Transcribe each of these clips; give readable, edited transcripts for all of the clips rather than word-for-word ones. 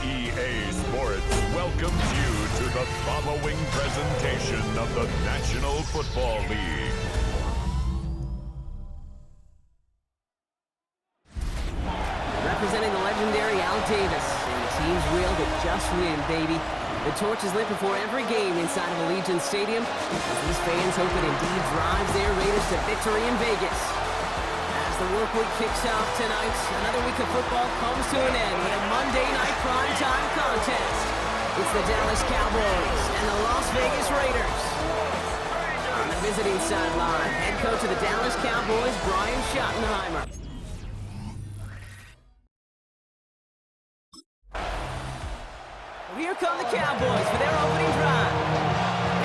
EA Sports welcomes you to the following presentation of the National Football League. Representing the legendary Al Davis, and the team's will to just win, baby. The torch is lit before every game inside of Allegiant Stadium, as these fans hope it indeed drives their Raiders to victory in Vegas. As the work week kicks off tonight, another week of football comes to an end with a Monday night primetime contest. It's the Dallas Cowboys and the Las Vegas Raiders. On the visiting sideline, head coach of the Dallas Cowboys, Brian Schottenheimer. Here come the Cowboys for their opening drive.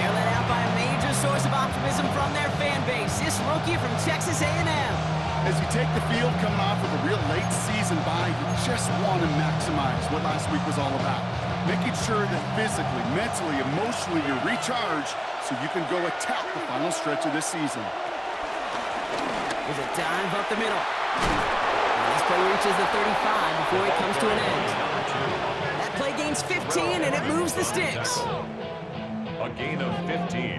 They're led out by a major source of optimism from their fan base, this rookie from Texas A&M. As you take the field coming off of a real late season bye, you just want to maximize what last week was all about. Making sure that physically, mentally, emotionally you're recharged so you can go attack the final stretch of this season. There's a dive up the middle. And this play reaches the 35 before it comes to an end. That play gains 15 and it moves the sticks. A gain of 15.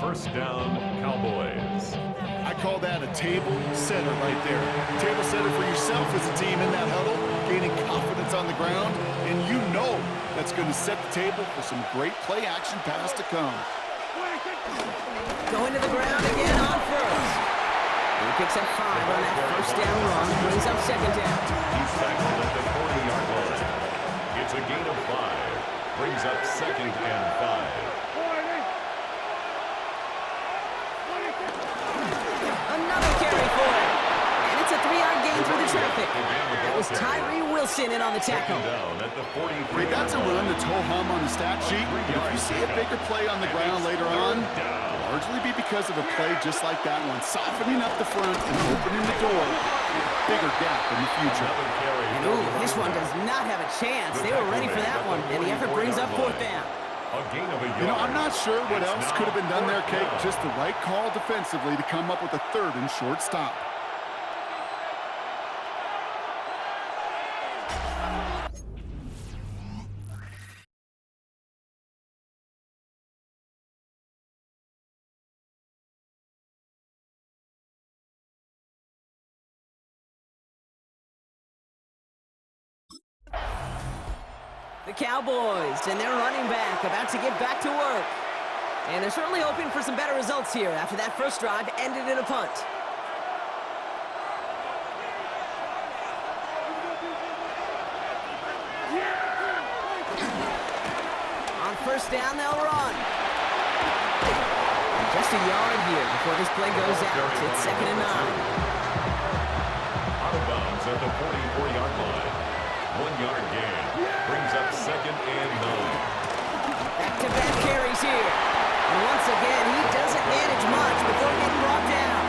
First down, Cowboys. I call that a table setter right there. Table setter for yourself as a team in that huddle, gaining confidence on the ground, and you know that's going to set the table for some great play action pass to come. Going to the ground again on first. He picks up 5 on that first down run, brings up second down. He's tackled at the 40-yard line. It's a gain of 5. Brings up second and 5. Another carry for him. And it's a 3-yard gain through the traffic. That was Tyree Wilson in on the tackle. Great, that's a run that's ho-hum on the stat sheet. But if you see a bigger play on the ground later on, it'll largely be because of a play just like that one, softening up the front and opening the door for a bigger gap in the future. And ooh, this one does not have a chance. They were ready for that one, and the effort brings up 4th down. You know, I'm not sure what else could have been done there, Kate. Just the right call defensively to come up with a 3rd and short stop. The Cowboys and their running back about to get back to work. And they're certainly hoping for some better results here after that first drive ended in a punt. On first down, they'll run. And just a yard here before this play goes out. It's 2nd and 9. Out of bounds at the 44-yard line. 1-yard gain. Brings up second and 9. Back-to-back carries here. And once again, he doesn't manage much before getting brought down.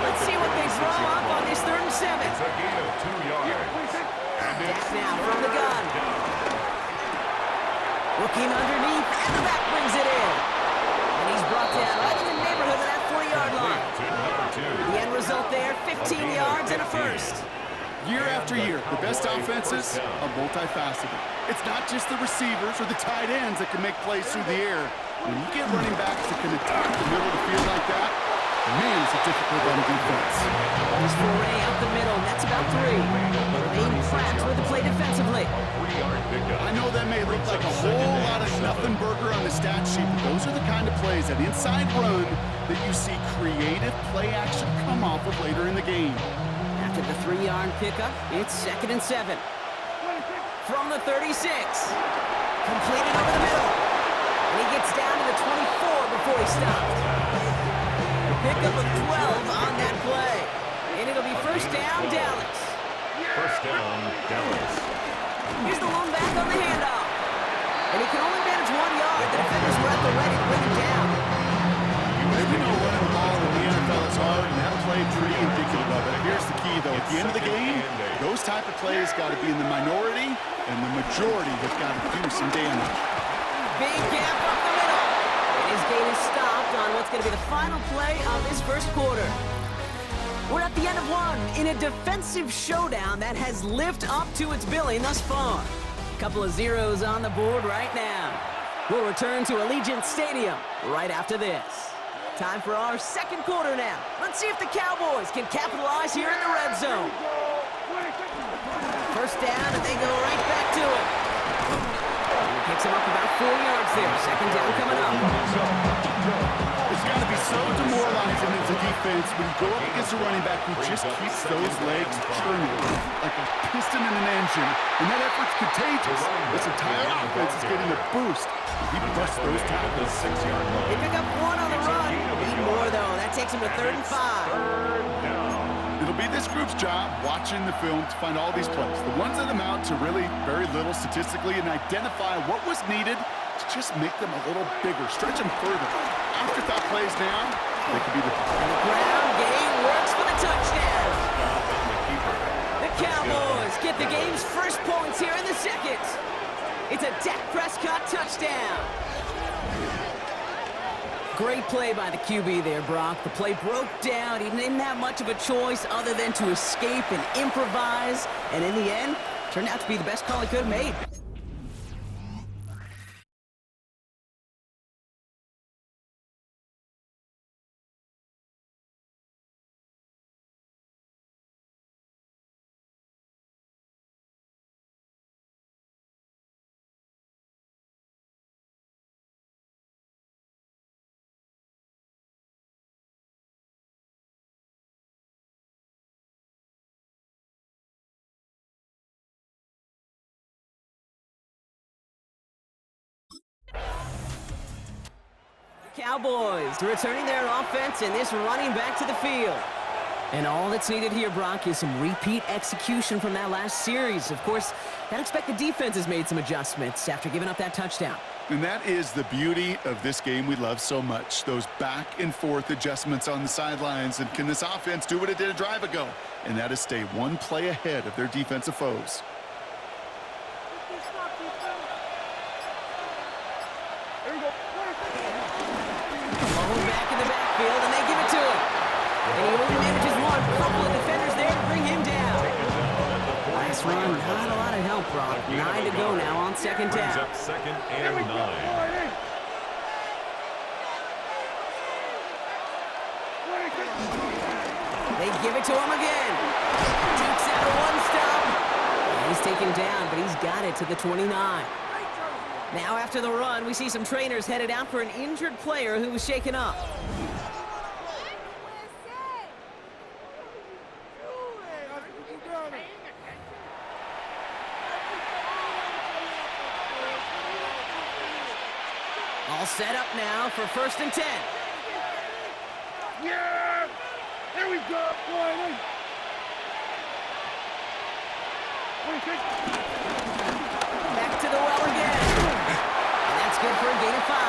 Let's see what they throw up on this 3rd and 7. It's a gain of 2 yards. Back now from the gun. Looking underneath, and the back brings it in. And he's brought down right in the neighborhood of that 40-yard line. The end result there, 15 yards and a first. Year after year, the best offenses are multifaceted. It's not just the receivers or the tight ends that can make plays through the air. When you get running backs that can attack the middle of the field like that, man, it's a difficult on defense. This foray out the middle, and that's about 3. Remain trapped with the play defensively. I know that may look like a whole lot of nothing burger on the stat sheet, but those are the kind of plays, that inside run, that you see creative play action come off of later in the game. After the 3-yard pickup, it's 2nd and 7. From the 36. Completed over the middle. And he gets down to the 24 before he stopped. A pickup of 12 on that play. And it'll be first down, Dallas. First down, Dallas. Here's the lone back on the handoff. And he can only manage 1 yard. The defenders were at the ready to bring him down. As we know, running the ball in the NFL is hard, and that play pretty indicative of it. Here's the key, though. At the end of the game, those type of plays got to be in the minority, and the majority have got to do some damage. Big gap up the middle. And his gain is stopped on what's going to be the final play of this first quarter. We're at the end of one in a defensive showdown that has lived up to its billing thus far. Couple of zeros on the board right now. We'll return to Allegiant Stadium right after this. Time for our second quarter now. Let's see if the Cowboys can capitalize here in the red zone. First down, and they go right back to it. And he picks him up about 4 yards there. Second down coming up. It's got to be so demoralizing as a defense when you go up against a running back who just keeps those legs churning like a piston in an engine. And that effort's contagious. This entire offense is getting a boost. He busts those tackles 6-yard line. They pick up 1 on the run. Need more, though. That takes him to 3rd and 5. It'll be this group's job watching the film to find all these plays. The ones that amount to really very little statistically and identify what was needed to just make them a little bigger, stretch them further. Afterthought plays now, they could be the ground game works for the touchdown. The Cowboys get the game's first points here in the second. It's a Dak Prescott touchdown. Great play by the QB there, Brock. The play broke down. He didn't have much of a choice other than to escape and improvise. And in the end, turned out to be the best call he could have made. Cowboys returning their offense and this running back to the field. And all that's needed here, Brock, is some repeat execution from that last series. Of course, I'd expect the defense has made some adjustments after giving up that touchdown. And that is the beauty of this game we love so much, those back and forth adjustments on the sidelines. And can this offense do what it did a drive ago? And that is stay one play ahead of their defensive foes. Back in the backfield, and they give it to him. And he only manages one. Couple of defenders there to bring him down. Nice run. Not a lot of help, Brock. 9 to go now on second down. Up 2nd and 9. They give it to him again. Takes out a one-stop. He's taken down, but he's got it to the 29. Now after the run, we see some trainers headed out for an injured player who was shaken up. All set up now for 1st and 10. Yeah! There we go! Back to the well again. And that's good for a gain of 5.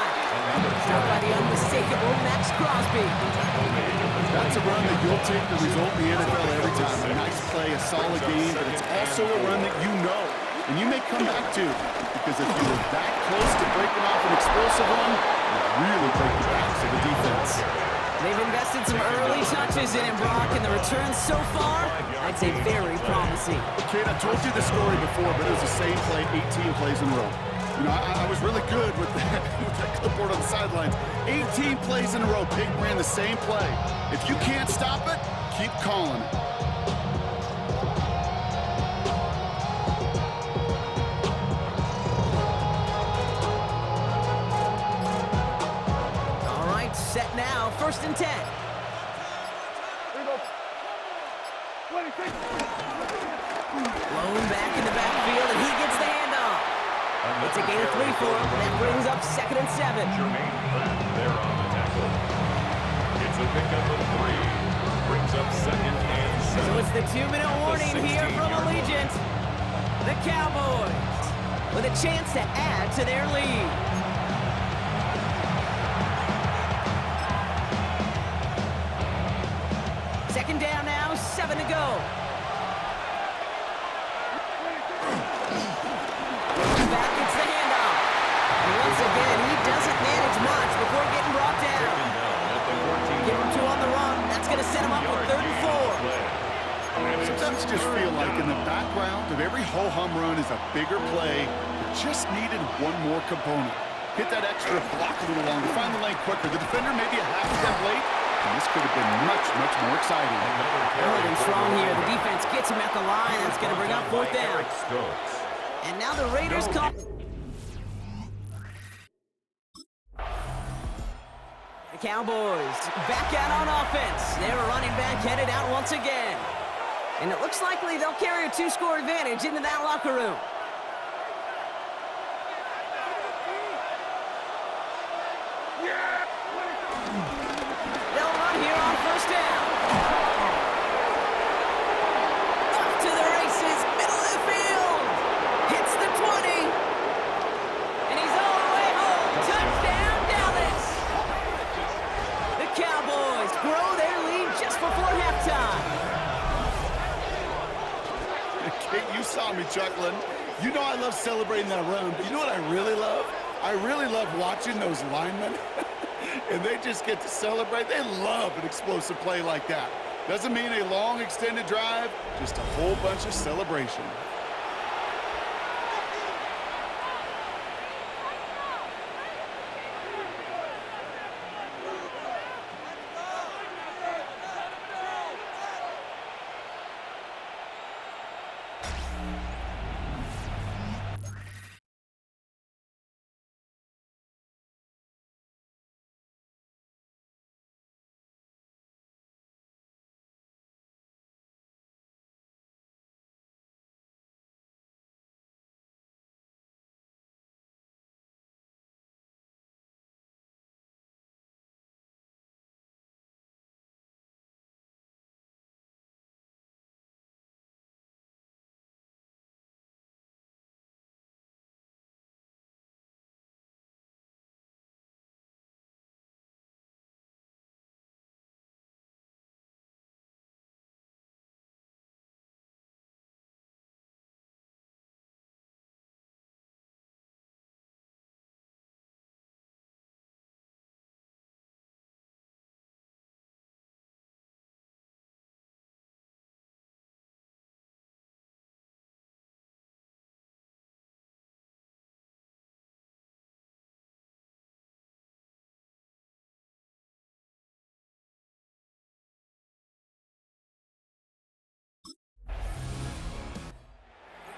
Stopped by the unmistakable Max Crosby. That's a run that you'll take the result in the NFL every time. A nice play, a solid game, but it's also a run that you know and you may come back to. Because if you were that close to breaking off an explosive one, it really break the backs of the defense. They've invested some early touches in him, Brock, and the returns so far, I'd say very promising. Kid, I told you this story before, but it was the same play 18 plays in a row. You know, I was really good with that clipboard on the sidelines. 18 plays in a row, Pig ran the same play. If you can't stop it, keep calling it. Set now, 1st and 10. Here we go. Blown back in the backfield, and he gets the handoff. It's a gain of 3 for him. That brings up 2nd and 7. Jermaine Pratt there on the tackle. It's a pickup of 3. Brings up 2nd and 7. So it's the 2-minute warning here from Allegiant. The Cowboys with a chance to add to their lead. Second down now, 7 to go. Back gets the handoff. And once again, he doesn't manage much before getting brought down. Give him 2 on the run. That's going to set him up with 3rd and 4. Sometimes you just feel like in the background of every ho-hum run is a bigger play that just needed one more component. Hit that extra block a little longer, find the lane quicker. The defender maybe a half step late, and this could have been much, much more exciting. Holding strong here. The defense gets him at the line. That's going to bring up 4th down. And now the Raiders come. The Cowboys back out on offense. They're running back headed out once again. And it looks likely they'll carry a 2-score advantage into that locker room. They'll run here on 1st down. Off to the races, middle of the field. Hits the 20. And he's all the way home. Touchdown, Dallas. The Cowboys grow their lead just before halftime. Kate, you saw me chuckling. You know I love celebrating that run, but you know what I really love? I really love watching those linemen, and they just get to celebrate. They love an explosive play like that. Doesn't mean a long extended drive, just a whole bunch of celebration.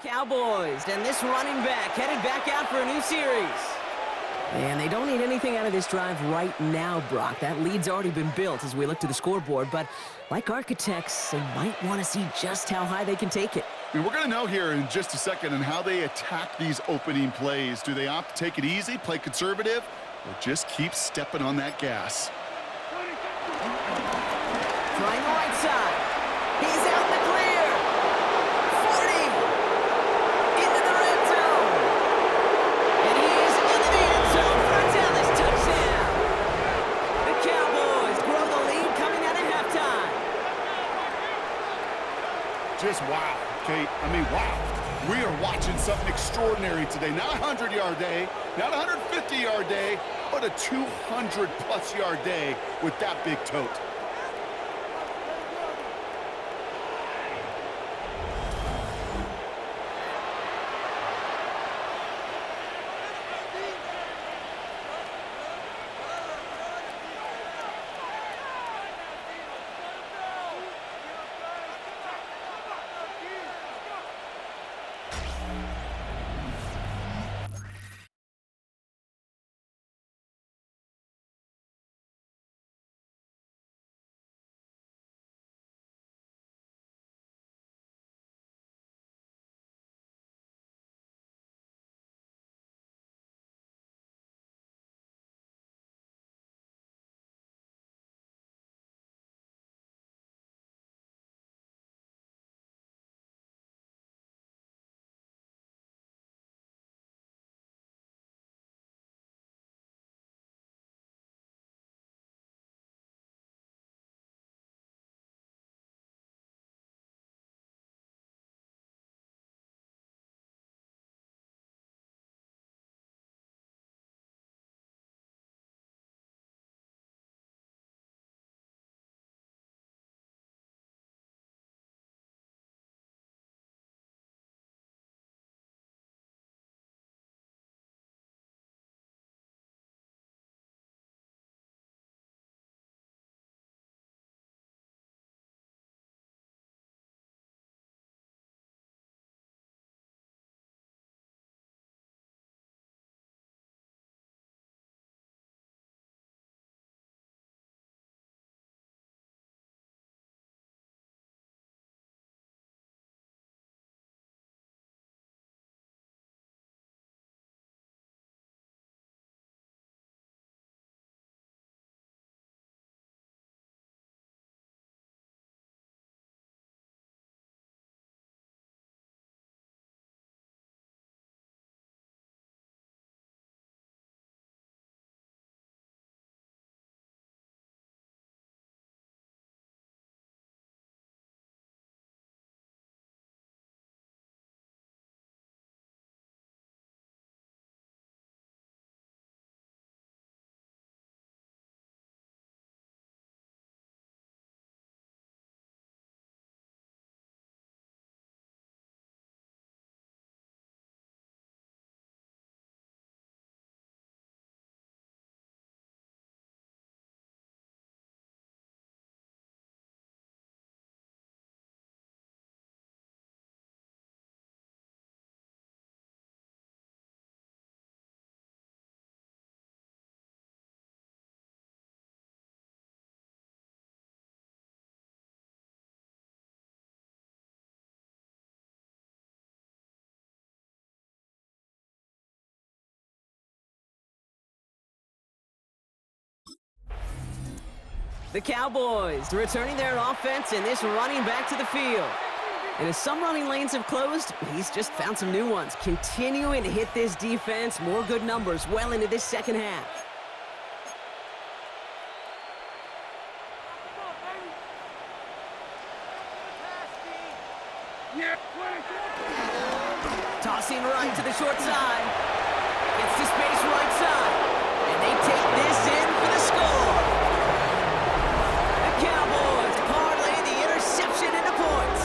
Cowboys, and this running back headed back out for a new series. And they don't need anything out of this drive right now, Brock. That lead's already been built as we look to the scoreboard, but like architects, they might want to see just how high they can take it. I mean, we're going to know here in just a second on how they attack these opening plays. Do they opt to take it easy, play conservative, or just keep stepping on that gas? Trying the right side. He's out in the clear. 40. Into the red zone. And he's into the end zone for a Dallas touchdown. The Cowboys grow the lead coming out of halftime. Just wow, Kate. I mean, wow. We are watching something extraordinary today. Not a 100-yard day, not a 150-yard day, but a 200-plus-yard day with that big tote. The Cowboys returning their offense and this running back to the field. And as some running lanes have closed, he's just found some new ones, continuing to hit this defense. More good numbers well into this second half. Tossing right to the short side. Gets to space right side. And they take this in for the score. The Cowboys parlay the interception into points.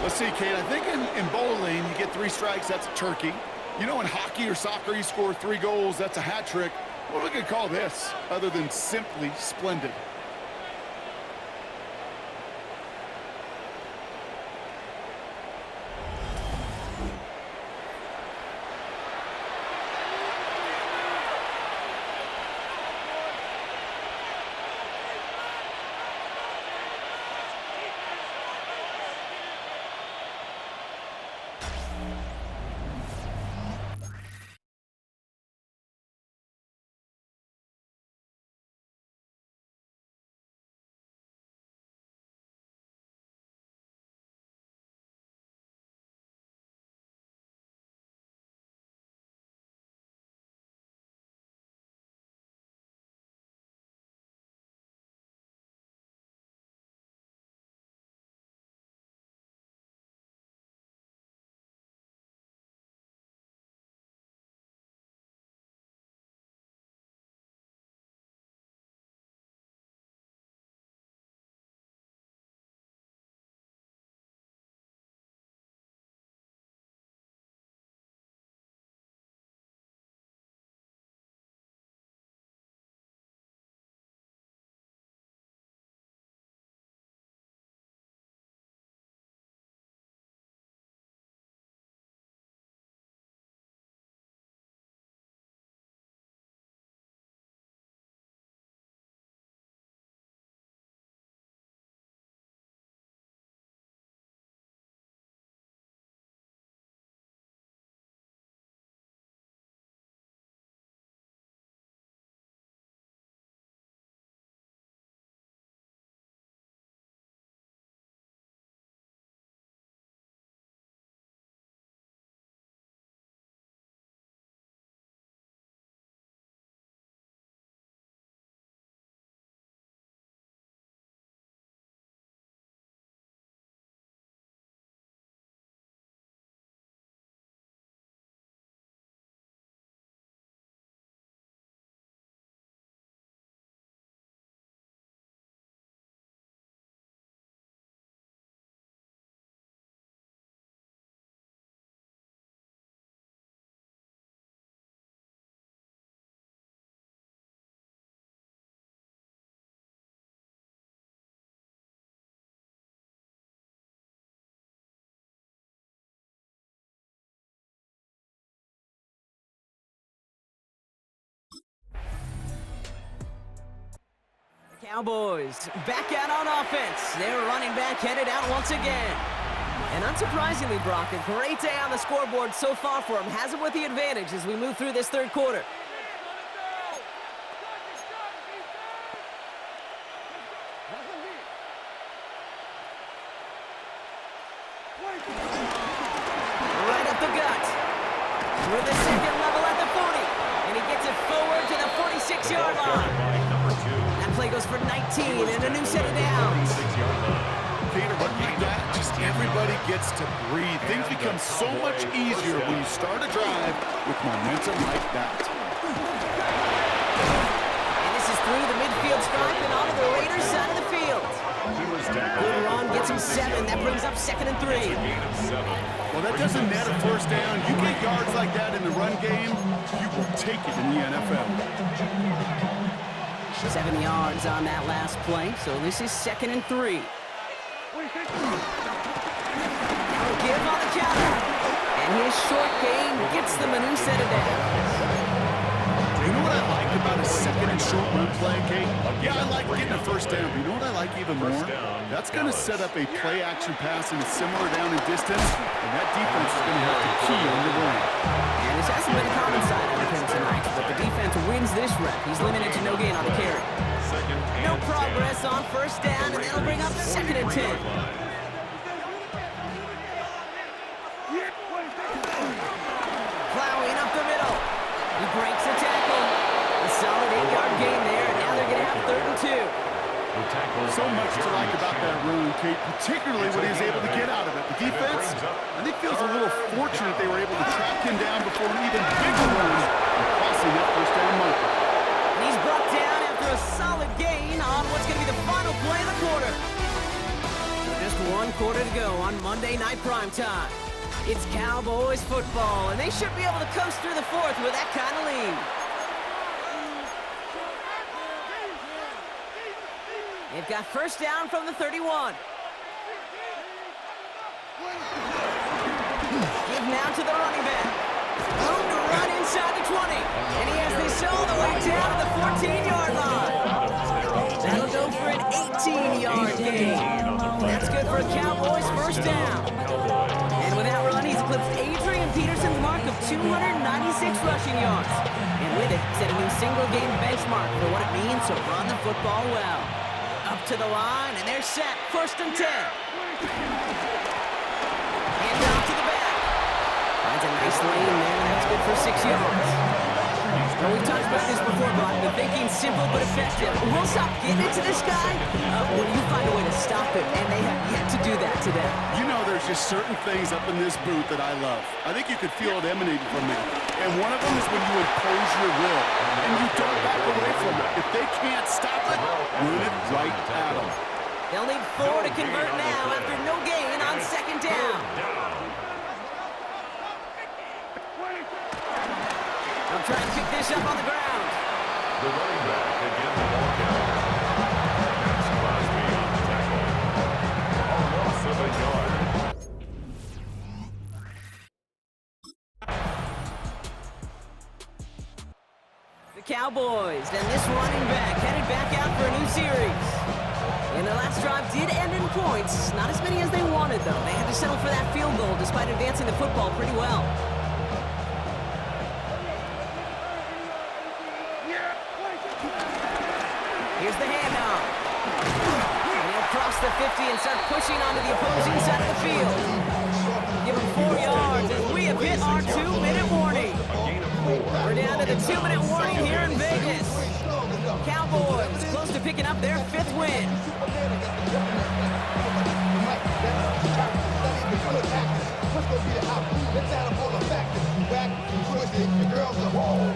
Let's see, Kate, I think in bowling, you get 3 strikes, that's a turkey. You know, in hockey or soccer, you score 3 goals, that's a hat trick. What we could call this, other than simply splendid? Cowboys back out on offense. Their running back headed out once again. And unsurprisingly, Brock, a great day on the scoreboard so far for him. Has him with the advantage as we move through this third quarter. Right up the gut. With the second level at the 40. And he gets it forward to the 46-yard line. That play goes for 19 and a new set of downs. Peter, but like that, just everybody gets to breathe. Things become so much easier when you start a drive with momentum like that. And this is through the midfield stripe and onto the Raiders' side of the field. Good run gets him 7. That brings up 2nd and 3. Well, that doesn't net a first down. You get yards like that in the run game, you will take it in the NFL. 7 yards on that last play, so this is 2nd and 3. Now a give on the counter. And his short game gets them a new set of downs. You know what I like about a second and short run play, Kate? Yeah, I like getting a first down, but you know what I like even more? That's going to set up a play-action pass in a similar down and distance, and that defense is going to have to key on the run. And this hasn't been a common side of him tonight, but the defense really wins this rep. He's limited to no gain on the carry. No progress on first down, and that'll bring up 2nd and 10. Plowing up the middle. He breaks a tackle. A solid 8-yard gain there, and now they're going to have 3rd and 2. So much to like about that run, Kate, particularly what he was able to get out of it. The defense, I think, feels a little fortunate they were able to track him down before an even bigger run and crossing that first down marker. And he's brought down after a solid gain on what's going to be the final play of the quarter. So just 1 quarter to go on Monday Night Primetime. It's Cowboys football, and they should be able to coast through the 4th with that kind of lead. They've got first down from the 31. Give now to the running back. Room to run inside the 20. And he has this all the way down to the 14-yard line. That'll go for an 18-yard gain. That's good for a Cowboys first down. And with that run, he's eclipsed Adrian Peterson's mark of 296 rushing yards. And with it, set a new single-game benchmark for what it means to run the football well. Up to the line, and they're set. 1st and 10. And off to the back. Finds a nice lane there. That's good for 6 yards. Well, we've talked about this before, Brock. The thinking's simple but effective. We'll stop getting into this guy when you find a way to stop him, and they have yet to do that today. You know, there's just certain things up in this booth that I love. I think you could feel it emanating from me. And one of them is when you impose your will, and you don't back away from it. If they can't stop it, run it right at them. They'll need 4 to convert now after no gain on 2nd down. They'll try and pick this up on the ground. The running back again, the ball carrier. That's Crosby on the tackle. A loss of a yard. The Cowboys, and this running back headed back out for a new series. And the last drive did end in points. Not as many as they wanted, though. They had to settle for that field goal despite advancing the football pretty well. Here's the handoff. And he'll cross the 50 and start pushing onto the opposing side of the field. Give him 4 yards as we have hit our 2-minute warning. We're down to the 2-minute warning here in Vegas. Cowboys close to picking up their 5th win.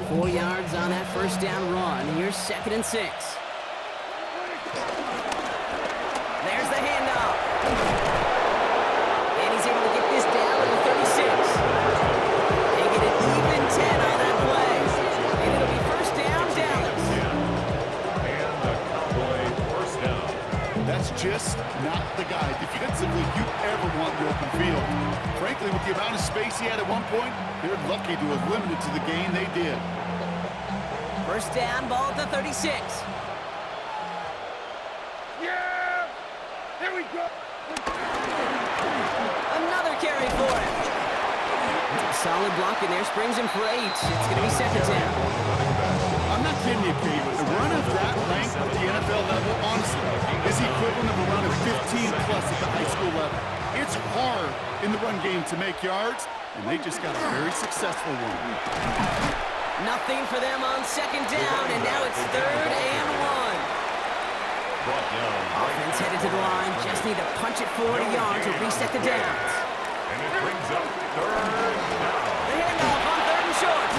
Four yards on that first down run. Here's 2nd and 6. There's the handoff. And he's able to get this down to the 36. They get an even 10 on that play. And it'll be first down, Dallas. And the Cowboy first down. That's just not the guy defensively you ever want in the open field. Frankly, with the amount of space he had at one point, they're lucky to have limited to the gain they did. First down, ball at the 36. Yeah! Here we go! Another carry for him. Solid block in there, springs him for 8. It's going to be 2nd down. I'm not kidding you, Pete. The run of that length at the NFL level, honestly, is the equivalent of a run of 15-plus at the high school level. It's hard in the run game to make yards, and they just got a very successful one. Nothing for them on 2nd down, and now it's 3rd and 1. Offense headed to the line, just need to punch it 40 yards to reset the downs. And it brings up 3rd down. The handoff on 3rd and short.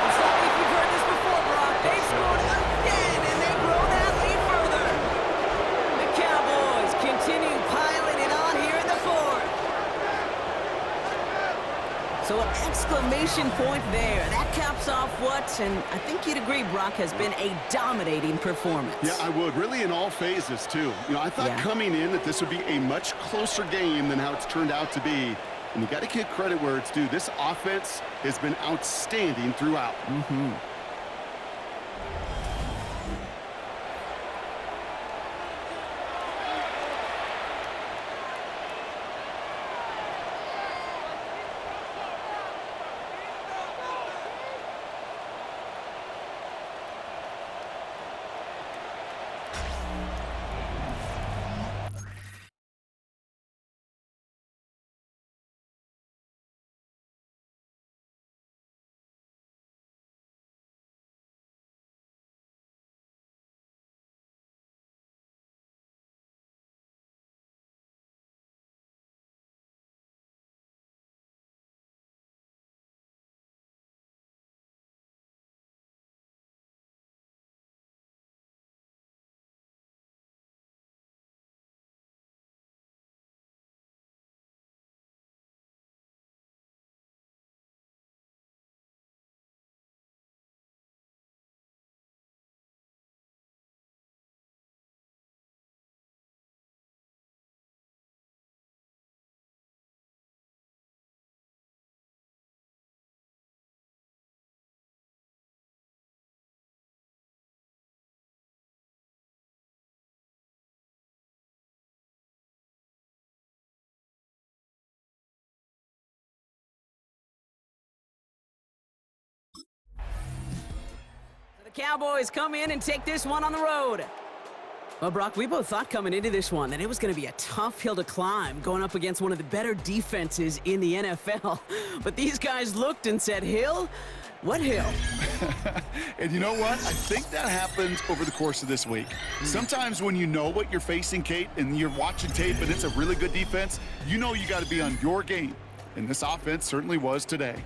It's not like you've heard this before, Brock. They scored again, and they grow that lead further. The Cowboys continue piling it on here in the 4th. So an exclamation point there. That caps off what, and I think you'd agree, Brock, has been a dominating performance. Yeah, I would. Really in all phases, too. You know, I thought coming in that this would be a much closer game than how it's turned out to be. And you got to give credit where it's due. This offense has been outstanding throughout. Mm-hmm. Cowboys come in and take this one on the road. Well, Brock, we both thought coming into this one that it was going to be a tough hill to climb going up against one of the better defenses in the NFL. But these guys looked and said, Hill? What hill? And you know what? I think that happened over the course of this week. Sometimes when you know what you're facing, Kate, and you're watching tape and it's a really good defense, you know you got to be on your game. And this offense certainly was today.